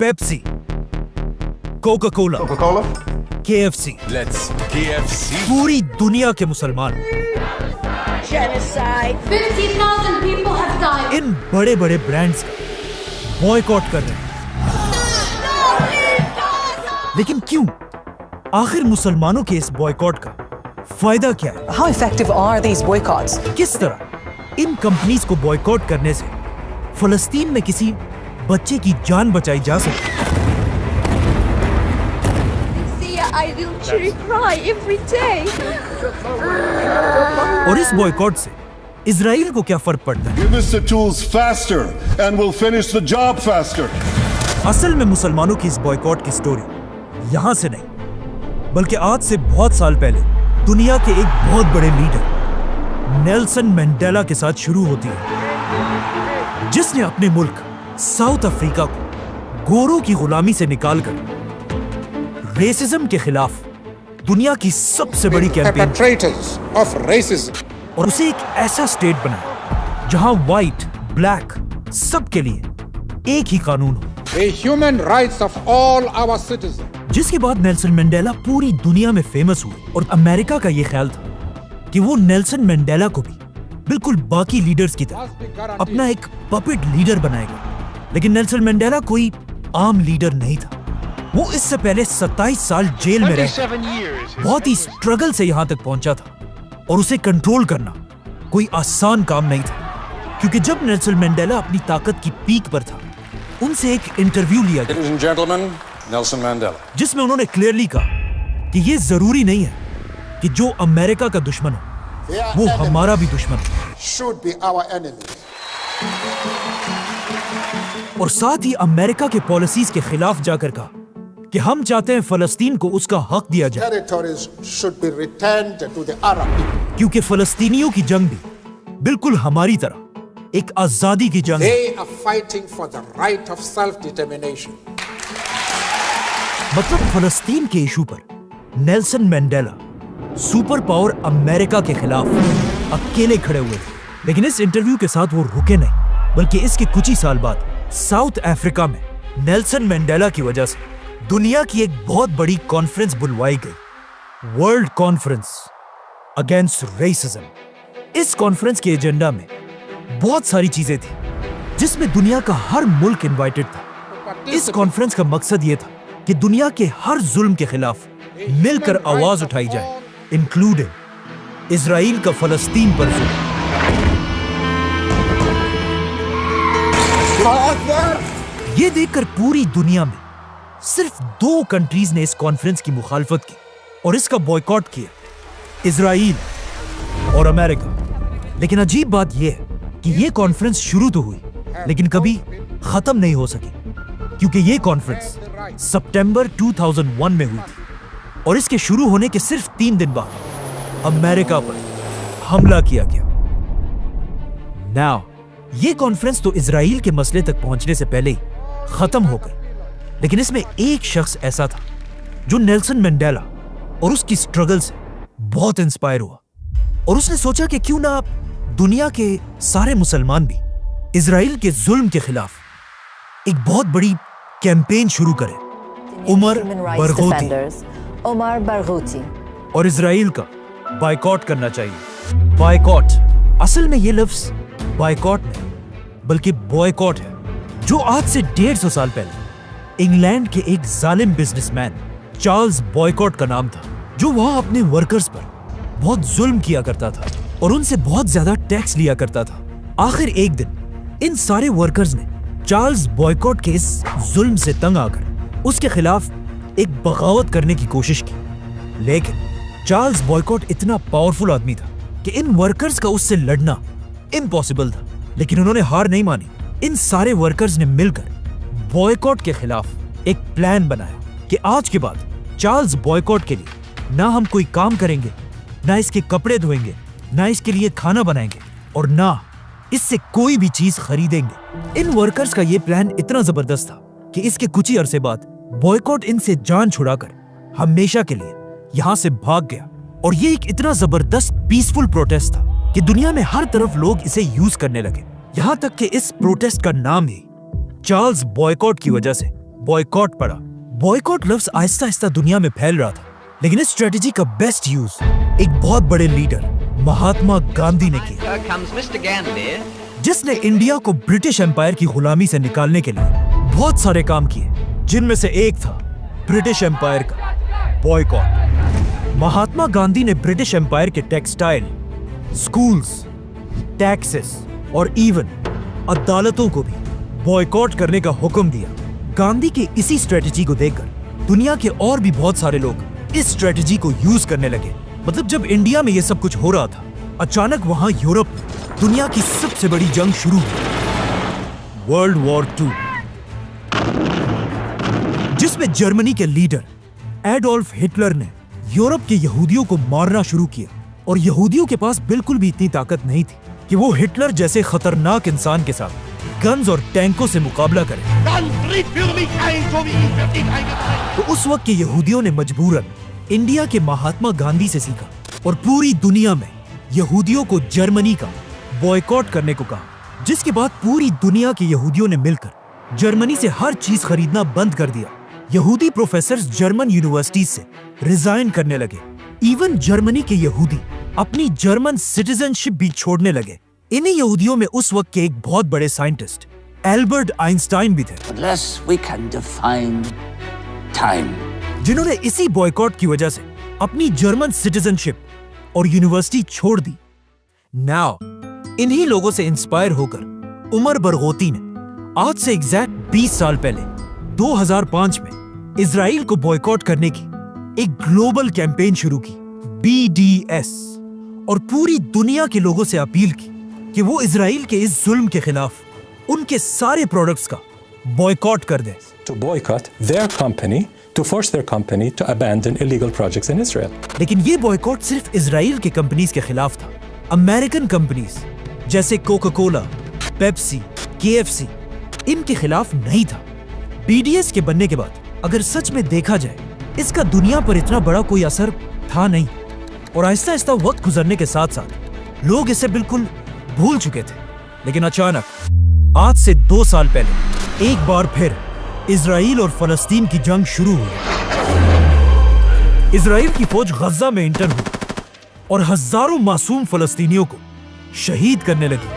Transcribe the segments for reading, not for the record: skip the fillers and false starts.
Pepsi, Coca Cola, KFC, Let's KFC. पूरी दुनिया के मुसलमान Genocide. 50,000 people have died. इन बड़े बड़े ब्रांड्स का बॉयकॉट कर रहे हैं। लेकिन क्यों? आखिर मुसलमानों के इस बॉयकॉट का फायदा क्या है? How effective are these boycotts? किस तरह इन कंपनीज को बॉयकॉट करने से फलस्तीन में किसी बच्चे की जान बचाई जा सकती है? See I literally cry every day. और इस बॉयकॉट से इजराइल को क्या फर्क पड़ता है? Give us the tools faster and we'll finish the job faster. असल में मुसलमानों की इस बॉयकॉट की स्टोरी यहाँ से नहीं, बल्कि आज से बहुत साल पहले दुनिया के एक बहुत बड़े लीडर नेल्सन मंडेला के साथ शुरू होती है, जिसने अपने मुल्क साउथ अफ्रीका को गोरों की गुलामी से निकालकर रेसिज्म के खिलाफ दुनिया की सबसे बड़ी कैंपेन perpetrators of racism. और उसे एक ऐसा स्टेट बनाया जहां व्हाइट, ब्लैक सबके लिए एक ही कानून हो, The human rights of all our citizens. जिसके बाद नेल्सन मंडेला पूरी दुनिया में फेमस हुए। और अमेरिका का ये ख्याल था कि वो नेल्सन मंडेला को भी बिल्कुल बाकी लीडर्स की तरह अपना एक पपेट लीडर बनाएगा। लेकिन नेल्सन मंडेला कोई आम लीडर नहीं था। वो इससे पहले 27 साल जेल में रह बहुत ही स्ट्रगल से यहाँ तक पहुंचा था, और उसे कंट्रोल करना कोई आसान काम नहीं था, क्योंकि जब नेल्सन मंडेला अपनी ताकत की पीक पर था, उनसे एक इंटरव्यू लिया गया Ladies and gentlemen, Nelson Mandela. जिसमें उन्होंने क्लियरली कहा कि ये जरूरी नहीं है कि जो अमेरिका का दुश्मन हो Their वो enemies हमारा भी दुश्मन हो। should be our enemies. और साथ ही अमेरिका के पॉलिसीज के खिलाफ जाकर कहा कि हम चाहते हैं फलस्तीन को उसका हक दिया जाए, Territories should be returned to the Arab people. क्योंकि फलस्तीनियों की जंग भी बिल्कुल हमारी तरह एक आजादी की जंग है। They are fighting for the right of self-determination. मतलब फलस्तीन के इशू पर Nelson Mandela super power America के खिलाफ अकेले खड़े हुए थे। लेकिन इस इंटरव्यू के साथ वो रुके नहीं, बल्कि इसके कुछ ही साल बाद साउथ अफ्रीका में नेल्सन मंडेला की वजह से दुनिया की एक बहुत बड़ी कॉन्फ्रेंस बुलवाई गई, वर्ल्ड कॉन्फ्रेंस अगेंस्ट रेसिज्म। इस कॉन्फ्रेंस के एजेंडा में बहुत सारी चीजें थी, जिसमें दुनिया का हर मुल्क इनवाइटेड था। इस कॉन्फ्रेंस का मकसद ये था कि दुनिया के हर जुल्म के खिलाफ मिलकर आवाज उठाई जाए, इंक्लूडिंग इजराइल का फलस्तीन पर जुल्म। ये देखकर पूरी दुनिया में सिर्फ 2 कंट्रीज ने इस कॉन्फ्रेंस की मुखालफत की और इसका बॉयकॉट किया, इजराइल और अमेरिका। लेकिन अजीब बात यह है कि ये कॉन्फ्रेंस शुरू तो हुई, लेकिन कभी खत्म नहीं हो सकी, क्योंकि ये कॉन्फ्रेंस सितंबर 2001 में हुई थी और इसके शुरू होने के सिर्फ 3 दिन बाद अमेरिका पर हमला किया गया। नाउ ये कॉन्फ्रेंस तो इजराइल के मसले तक पहुंचने से पहले ही खत्म हो गई, लेकिन इसमें एक शख्स ऐसा था जो नेल्सन मंडेला और उसकी स्ट्रगल से बहुत इंस्पायर हुआ, और उसने सोचा कि क्यों ना दुनिया के सारे मुसलमान भी इजराइल के जुल्म के खिलाफ एक बहुत बड़ी कैंपेन शुरू करें। उमर बरगूती और इजराइल का बायकॉट करना चाहिए। बायकॉट, असल में ये लफ्ज बायकॉट नहीं बल्कि बॉयकॉट है, जो आज से 150 साल पहले इंग्लैंड के एक जालिम बिजनेसमैन चार्ल्स बॉयकॉट का नाम था, जो वहां अपने वर्कर्स पर बहुत जुल्म किया करता था और उनसे बहुत ज्यादा टैक्स लिया करता था। आखिर एक दिन इन सारे वर्कर्स ने चार्ल्स बॉयकॉट के इस जुल्म से तंग आकर उसके खिलाफ एक बगावत करने की कोशिश की। लेकिन चार्ल्स बॉयकॉट इतना पावरफुल आदमी था कि इन वर्कर्स का उससे लड़ना इम्पॉसिबल था। लेकिन उन्होंने हार नहीं मानी। इन सारे वर्कर्स ने मिलकर बॉयकॉट के खिलाफ एक प्लान बनाया कि आज के बाद चार्ल्स बॉयकॉट के लिए ना हम कोई काम करेंगे, ना इसके कपड़े धोएंगे, ना इसके लिए खाना बनाएंगे, और ना इससे कोई भी चीज खरीदेंगे। इन वर्कर्स का ये प्लान इतना जबरदस्त था कि इसके कुछ ही अरसे बाद बॉयकॉट इनसे जान छुड़ाकर हमेशा के लिए यहाँ से भाग गया। और ये एक इतना जबरदस्त पीसफुल प्रोटेस्ट था कि दुनिया में हर तरफ लोग इसे यूज करने लगे। यहाँ तक कि इस प्रोटेस्ट का नाम ही चार्ल्स बॉयकॉट की वजह से बॉयकॉट पड़ा। बॉयकॉट लफ्ज आहिस्ता आहिस्ता दुनिया में फैल रहा था, लेकिन इस स्ट्रेटेजी का बेस्ट यूज एक बहुत बड़े लीडर महात्मा गांधी ने किया, जिसने इंडिया को ब्रिटिश एम्पायर की गुलामी से निकालने के लिए बहुत सारे काम किए, जिनमें से एक था ब्रिटिश एम्पायर का बॉयकॉट। महात्मा गांधी ने ब्रिटिश एम्पायर के टेक्सटाइल, स्कूल्स, टैक्सेस और इवन अदालतों को भी बॉयकॉट करने का हुक्म दिया। गांधी की इसी स्ट्रेटेजी को देखकर दुनिया के और भी बहुत सारे लोग इस स्ट्रेटेजी को यूज करने लगे। मतलब जब इंडिया में ये सब कुछ हो रहा था, अचानक वहां यूरोप में दुनिया की सबसे बड़ी जंग शुरू हुई, वर्ल्ड वॉर 2, जिसमें जर्मनी के लीडर एडोल्फ हिटलर ने यूरोप के यहूदियों को मारना शुरू किया। और यहूदियों के पास बिल्कुल भी इतनी ताकत नहीं थी कि वो हिटलर जैसे खतरनाक इंसान के साथ गन्स और टैंकों से मुकाबला करें। तो उस वक्त के यहूदियों ने मजबूरन इंडिया के महात्मा गांधी से सीखा और पूरी दुनिया में यहूदियों को जर्मनी का बॉयकॉट करने को कहा, जिसके बाद पूरी दुनिया के यहूदियों ने मिलकर जर्मनी से हर चीज खरीदना बंद कर दिया। यहूदी प्रोफेसर्स जर्मन यूनिवर्सिटीज से रिजाइन करने लगे। इवन जर्मनी के यहूदी अपनी जर्मन सिटीजनशिप भी छोड़ने लगे। इन्हीं यहूदियों में उस वक्त के एक बहुत बड़े साइंटिस्ट एल्बर्ट आइंस्टाइन भी थे, जिन्होंने इसी बॉयकॉट की वजह से अपनी जर्मन सिटीजनशिप और यूनिवर्सिटी छोड़ दी। नाउ इन्हीं लोगों से इंस्पायर होकर उमर बरगोती ने आज से एग्जैक्ट 20 साल पहले 2005 में इजराइल को बॉयकॉट करने की एक ग्लोबल कैंपेन शुरू की, BDS, और पूरी दुनिया के लोगों से अपील की कि वो इजराइल के इस जुल्म के खिलाफ उनके सारे प्रोडक्ट्स का बॉयकॉट कर दें। To boycott their company, to force their company to abandon illegal projects in Israel. लेकिन ये बॉयकॉट सिर्फ इजराइल के कंपनीज के खिलाफ था। अमेरिकन कंपनीज जैसे कोका कोला, पेप्सी, KFC इनके खिलाफ नहीं था। BDS के बनने के बाद अगर सच में देखा जाए, इसका दुनिया पर इतना बड़ा कोई असर था नहीं। और आहिस्ता आहिस्ता वक्त गुजरने के साथ साथ लोग इसे बिल्कुल भूल चुके थे। लेकिन अचानक आज से 2 साल पहले एक बार फिर इजराइल और फलस्तीन की जंग शुरू हुई। इजराइल की फौज गजा में इंटर हुई और हजारों मासूम फलस्तीनियों को शहीद करने लगी।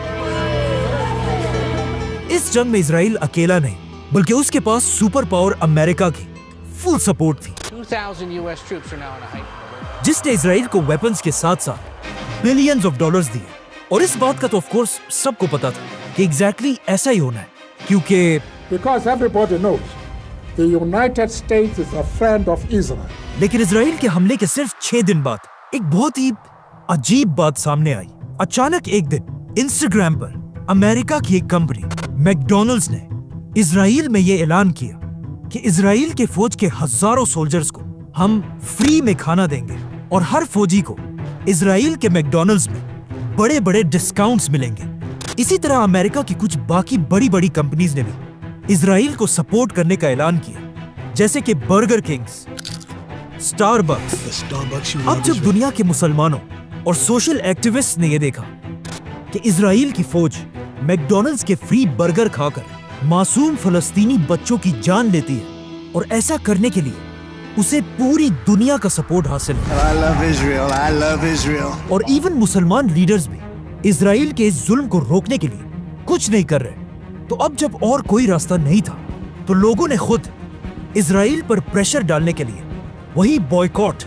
इस जंग में इजराइल अकेला नहीं, बल्कि उसके पास सुपर पावर अमेरिका की फुल सपोर्ट थी, 2,000 US troops are now on a hike. जिसने इजराइल को वेपन्स के साथ साथ बिलियंस ऑफ डॉलर्स दिए। और इस बात का तो ऑफ कोर्स सबको पता था कि एग्जैक्टली ऐसा ही होना है, क्योंकि Because everybody knows the United States is a friend of Israel. लेकिन इजराइल के हमले के सिर्फ 6 दिन बाद एक बहुत ही अजीब बात सामने आई। अचानक एक दिन इंस्टाग्राम पर अमेरिका की एक कंपनी मैकडॉनल्ड्स ने इजराइल में ये ऐलान किया कि इजराइल के फौज के हजारों सोल्जर्स को हम फ्री में खाना देंगे और हर फौजी को इजराइल के मैकडॉनल्ड्स में बड़े बड़े डिस्काउंट्स मिलेंगे। इसी तरह अमेरिका की कुछ बाकी बड़ी बड़ी कंपनीज ने भी इजराइल को सपोर्ट करने का ऐलान किया, जैसे कि बर्गर किंग्स, स्टारबक्स। अब जब दुनिया के मुसलमानों और सोशल एक्टिविस्ट ने यह देखा कि इजराइल की फौज मैकडॉनल्ड्स के फ्री बर्गर खाकर मासूम फलस्तीनी बच्चों की जान लेती है और ऐसा करने के लिए उसे पूरी दुनिया का सपोर्ट हासिल है। I love Israel. I love Israel. और इवन मुसलमान लीडर्स भी इजराइल के इस जुल्म को रोकने के लिए कुछ नहीं कर रहे। तो अब जब और कोई रास्ता नहीं था, तो लोगों ने खुद इजराइल पर प्रेशर डालने के लिए वही बॉयकॉट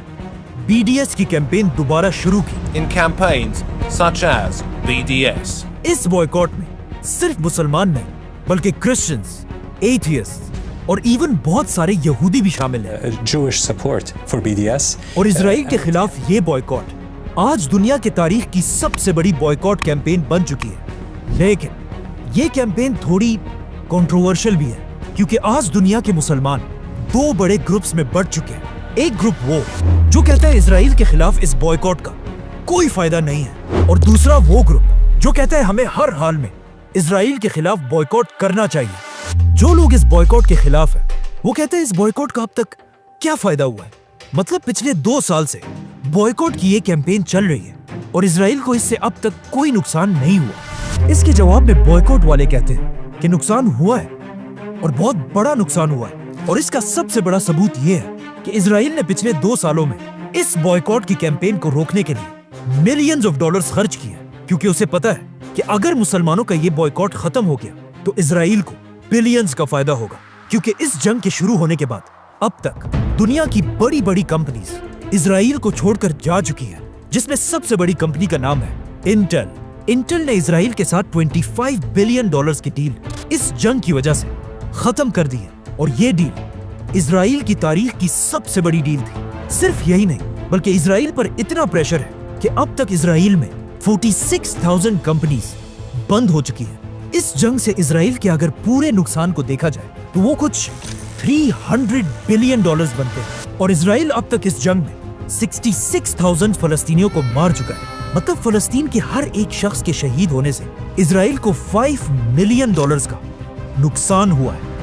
BDS की कैंपेन दोबारा शुरू की। In campaigns such as BDS. इस बॉयकॉट में सिर्फ मुसलमान नहीं, बल्कि क्रिश्चियंस, एथियस्ट और इवन बहुत सारे यहूदी भी शामिल हैं। Jewish support for BDS. और इजराइल के खिलाफ ये बॉयकॉट आज दुनिया के तारीख की सबसे बड़ी बॉयकॉट कैंपेन बन चुकी है। लेकिन ये कैंपेन थोड़ी कंट्रोवर्शियल भी है, क्योंकि आज दुनिया के मुसलमान 2 बड़े ग्रुप्स में बढ़ चुके हैं। एक ग्रुप वो जो कहता है इजराइल के खिलाफ इस बॉयकॉट का कोई फायदा नहीं है, और दूसरा वो ग्रुप जो कहता है हमें हर हाल में इजराइल के खिलाफ बॉयकॉट करना चाहिए। जो लोग इस बॉयकॉट के खिलाफ हैं, वो कहते हैं इस बॉयकॉट का अब तक क्या फायदा हुआ है। मतलब पिछले 2 साल से बॉयकॉट की ये कैंपेन चल रही है और इजराइल को इससे अब तक कोई नुकसान नहीं हुआ। इसके जवाब में बॉयकॉट वाले कहते हैं कि नुकसान हुआ है और बहुत बड़ा नुकसान हुआ है। और इसका सबसे बड़ा सबूत ये है कि इजराइल ने पिछले 2 सालों में इस बॉयकॉट की कैंपेन को रोकने के लिए मिलियंस ऑफ डॉलर्स खर्च किए, क्योंकि उसे पता है कि अगर मुसलमानों का ये बॉयकॉट खत्म हो गया तो इजराइल को बिलियंस का फायदा होगा। क्योंकि इस जंग के शुरू होने के बाद अब तक दुनिया की बड़ी बड़ी कंपनीज इजराइल को छोड़कर जा चुकी हैं, जिसमें सबसे बड़ी कंपनी का नाम है इंटेल। इंटेल ने इजराइल के साथ $25 बिलियन की डील इस जंग की वजह से खत्म कर दी है, और ये डील इजराइल की तारीख की सबसे बड़ी डील थी। सिर्फ यही नहीं, बल्कि इजराइल पर इतना प्रेशर है कि अब तक इजराइल में 46,000 कंपनीज बंद हो चुकी है। इस जंग से इजराइल के अगर पूरे नुकसान को देखा जाए तो वो कुछ $300 बिलियन बनते हैं, और इजराइल अब तक इस जंग में 66,000 फलस्तीनियों को मार चुका है। मतलब फलस्तीन के हर एक शख्स के शहीद होने से इजराइल को $5 मिलियन का नुकसान हुआ है।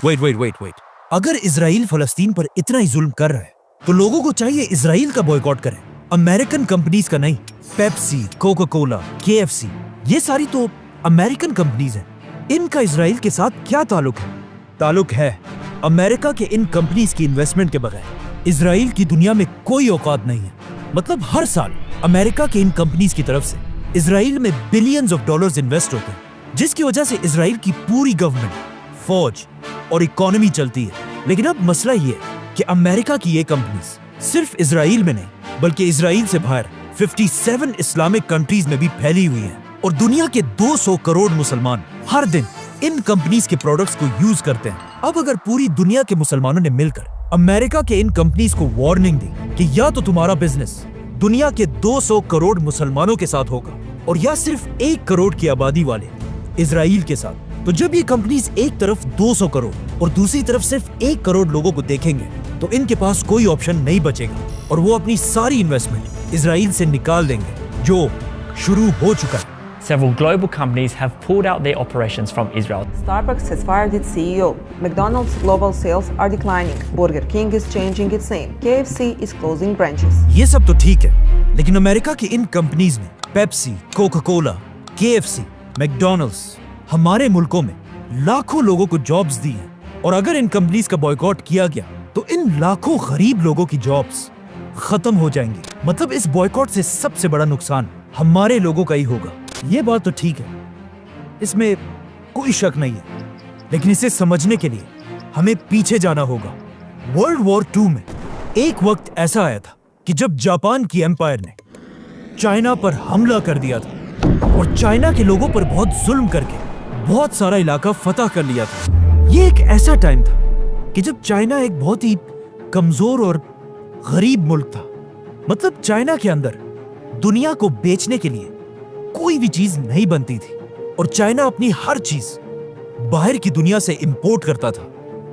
वेट, अगर इजराइल फलस्तीन पर इतना ही जुल्म कर रहा है तो लोगों को चाहिए इजराइल का बॉयकॉट करें, अमेरिकन कंपनीज का नहीं। पेप्सी, कोका कोला, KFC, ये सारी तो अमेरिकन कंपनीज हैं। इनका इजराइल के साथ क्या ताल्लुक है? ताल्लुक है अमेरिका के इन कंपनीज की इन्वेस्टमेंट के बगैर इजराइल की दुनिया में कोई औकात नहीं है। मतलब हर साल अमेरिका के इन कंपनीज की तरफ से इजराइल में बिलियंस ऑफ डॉलर्स इन्वेस्ट होते हैं, जिसकी वजह से इजराइल की पूरी गवर्नमेंट, फौज और इकोनॉमी चलती है। लेकिन अब मसला ये है कि अमेरिका की ये कंपनीज सिर्फ इजराइल में नहीं, बल्कि इजराइल से बाहर 57 इस्लामिक कंट्रीज में भी फैली हुई हैं, और दुनिया के 200 करोड़ मुसलमान हर दिन इन कंपनीज के प्रोडक्ट्स को यूज करते हैं। अब अगर पूरी दुनिया के मुसलमानों ने मिलकर अमेरिका के इन कंपनीज को वार्निंग दी कि या तो तुम्हारा बिजनेस दुनिया के 200 करोड़ मुसलमानों के साथ होगा, और या सिर्फ 1 करोड़ की आबादी वाले इजराइल के साथ, तो जब ये कंपनीज एक तरफ 200 करोड़ और दूसरी तरफ सिर्फ 1 करोड़ लोगों को देखेंगे तो इनके पास कोई ऑप्शन नहीं बचेगा, और वो अपनी सारी इन्वेस्टमेंट इजराइल से निकाल देंगे, जो शुरू हो चुका है। Several global companies have pulled out their operations from Israel. Starbucks has fired its CEO. McDonald's global sales are declining. Burger King is changing its name. KFC is closing branches. ये सब तो ठीक है, लेकिन अमेरिका की इन companies ने Pepsi, Coca Cola, KFC, McDonald's हमारे मुल्कों में लाखों लोगों को जॉब्स दी हैं, और अगर इन कंपनीज का बॉयकॉट किया गया तो इन लाखों गरीब लोगों की जॉब्स खत्म हो जाएंगी। मतलब इस बॉयकॉट से सबसे बड़ा नुकसान हमारे लोगों का ही होगा। ये बात तो ठीक है, इसमें कोई शक नहीं है, लेकिन इसे समझने के लिए हमें पीछे जाना होगा। वर्ल्ड वॉर 2 में एक वक्त ऐसा आया था कि जब जापान की एम्पायर ने चाइना पर हमला कर दिया था, और चाइना के लोगों पर बहुत जुल्म करके बहुत सारा इलाका फतह कर लिया था। ये एक ऐसा टाइम था कि जब चाइना एक बहुत ही कमजोर और गरीब मुल्क था। मतलब चाइना के अंदर दुनिया को बेचने के लिए कोई भी चीज नहीं बनती थी, और चाइना अपनी हर चीज बाहर की दुनिया से इंपोर्ट करता था।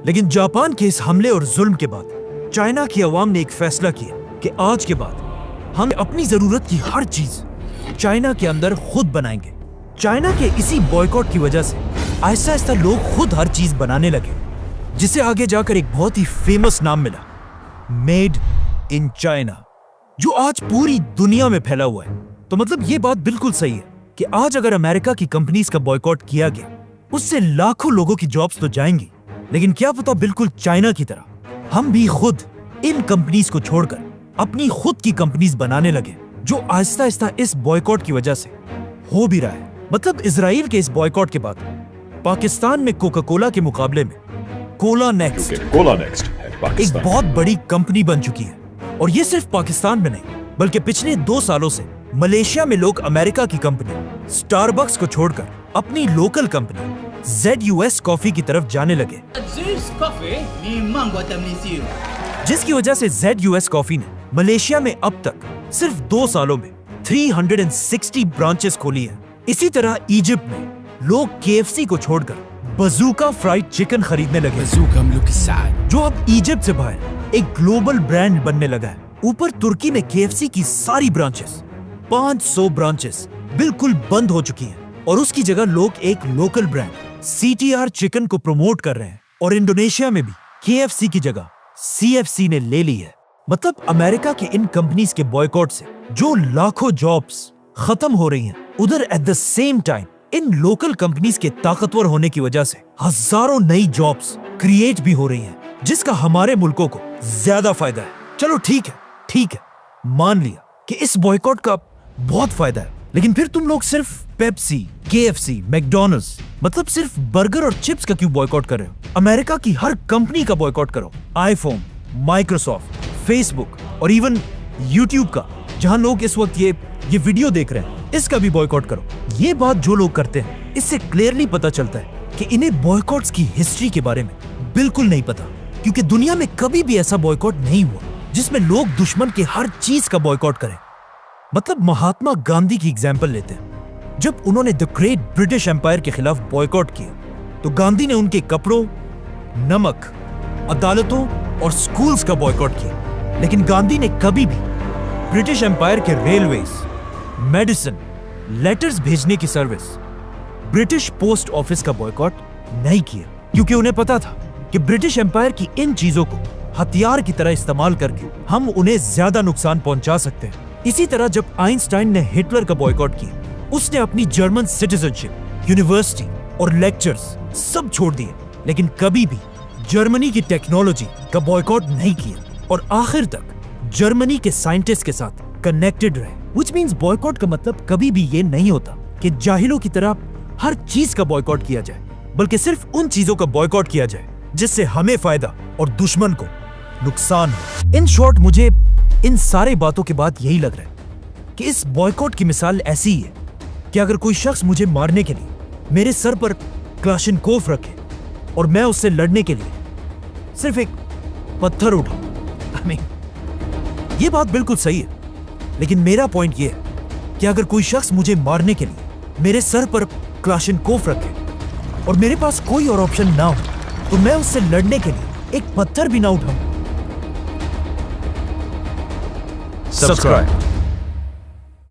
लेकिन जापान के इस हमले और जुल्म के बाद चाइना की आवाम ने एक फैसला किया कि आज के बाद हम अपनी जरूरत की हर चीज चाइना के अंदर खुद बनाएंगे। चाइना के इसी बॉयकॉट की वजह से आहिस्ता आहिस्ता लोग खुद हर चीज बनाने लगे, जिसे आगे जाकर एक बहुत ही फेमस नाम मिला, मेड इन चाइना, जो आज पूरी दुनिया में फैला हुआ है। तो मतलब ये बात बिल्कुल सही है कि आज अगर अमेरिका की कंपनीज का बॉयकॉट किया गया, उससे लाखों लोगों की जॉब्स तो जाएंगी, लेकिन क्या पता बिल्कुल चाइना की तरह हम भी खुद इन कंपनीज को छोड़कर अपनी खुद की कंपनीज बनाने लगे, जो आहिस्ता आहिस्ता इस बॉयकॉट की वजह से हो भी रहा है। मतलब इजराइल के इस बॉयकॉट के बाद पाकिस्तान में कोका कोला के मुकाबले में कोला नेक्स्ट एक बहुत बड़ी कंपनी बन चुकी है। और ये सिर्फ पाकिस्तान में नहीं, बल्कि पिछले 2 सालों से मलेशिया में लोग अमेरिका की कंपनी स्टारबक्स को छोड़कर अपनी लोकल कंपनी ZUS कॉफी की तरफ जाने लगे, जिसकी वजह से ZUS कॉफी ने मलेशिया में अब तक सिर्फ 2 सालों में 360 ब्रांचेस खोली है। इसी तरह इजिप्ट में लोग KFC को छोड़कर बजूका फ्राइड चिकन खरीदने लगे, जो अब इजिप्ट से बाहर एक ग्लोबल ब्रांड बनने लगा है। ऊपर तुर्की में KFC की सारी ब्रांचेस, 500 ब्रांचेस बिल्कुल बंद हो चुकी हैं, और उसकी जगह लोग एक लोकल ब्रांड CTR चिकन को प्रमोट कर रहे हैं। और इंडोनेशिया में भी KFC की जगह CFC ने ले ली है। मतलब अमेरिका के इन कंपनीज के बॉयकॉट से जो लाखों जॉब्स खत्म हो रही हैं, उधर at the same time in local companies के ताकतवर होने की वजह से हजारों नई जॉब्स क्रिएट भी हो रही हैं जिसका हमारे मुल्कों को ज्यादा फायदा है। चलो ठीक है, मान लिया कि इस बॉयकॉट का बहुत फायदा है, लेकिन फिर तुम लोग सिर्फ पेप्सी, KFC, मैकडॉनल्ड्स मतलब सिर्फ बर्गर और चिप्स का क्यों बॉयकॉट कर रहे हो? अमेरिका की हर कंपनी का बॉयकॉट करो, आईफोन, माइक्रोसॉफ्ट, फेसबुक और इवन यूट्यूब का, जहां लोग इस वक्त ये वीडियो देख रहे हैं, इसका भी बॉयकॉट करो। ये बात जो लोग करते हैं, इससे क्लियरली पता चलता है कि इन्हें बॉयकॉट्स की हिस्ट्री के बारे में बिल्कुल नहीं पता, क्योंकि दुनिया में कभी भी ऐसा बॉयकॉट नहीं हुआ जिसमें लोग दुश्मन के हर चीज का बॉयकॉट करें। मतलब महात्मा गांधी की एग्जाम्पल लेते हैं। जब उन्होंने द ग्रेट ब्रिटिश एम्पायर के खिलाफ बॉयकॉट किया तो गांधी ने उनके कपड़ों, नमक, अदालतों और स्कूल्स का बॉयकॉट किया, लेकिन गांधी ने कभी भी ब्रिटिश एम्पायर के रेलवेज, मेडिसिन, लेटर्स भेजने की सर्विस, ब्रिटिश पोस्ट ऑफिस का बॉयकॉट नहीं किया, क्योंकि उन्हें पता था कि ब्रिटिश एम्पायर की इन चीजों को हथियार की तरह इस्तेमाल करके हम उन्हें ज्यादा नुकसान पहुंचा सकते हैं। इसी तरह जब आइंस्टाइन ने हिटलर का बॉयकॉट किया, उसने अपनी जर्मन सिटीजनशिप, यूनिवर्सिटी और लेक्चर्स सब छोड़ दिए, लेकिन कभी भी जर्मनी की टेक्नोलॉजी का बॉयकॉट नहीं किया और आखिर तक जर्मनी के साइंटिस्ट के साथ कनेक्टेड रहे। Which means बॉयकॉट का मतलब कभी भी ये नहीं होता कि जाहिलों की तरह हर चीज का बॉयकॉट किया जाए, बल्कि सिर्फ उन चीजों का बॉयकॉट किया जाए जिससे हमें फायदा और दुश्मन को नुकसान हो। इन शॉर्ट, मुझे इन सारे बातों के बाद यही लग रहा है कि इस बॉयकॉट की मिसाल ऐसी ही है कि अगर कोई शख्स मुझे मारने के लिए मेरे सर पर क्लाशिनकोव रखे और मैं उससे लड़ने के लिए सिर्फ एक पत्थर उठाऊं, ये बात बिल्कुल सही है, लेकिन मेरा पॉइंट ये है कि अगर कोई शख्स मुझे मारने के लिए मेरे सर पर क्लाशिनकोव रखे और मेरे पास कोई और ऑप्शन ना हो, तो मैं उससे लड़ने के लिए एक पत्थर भी ना उठाऊं। Subscribe.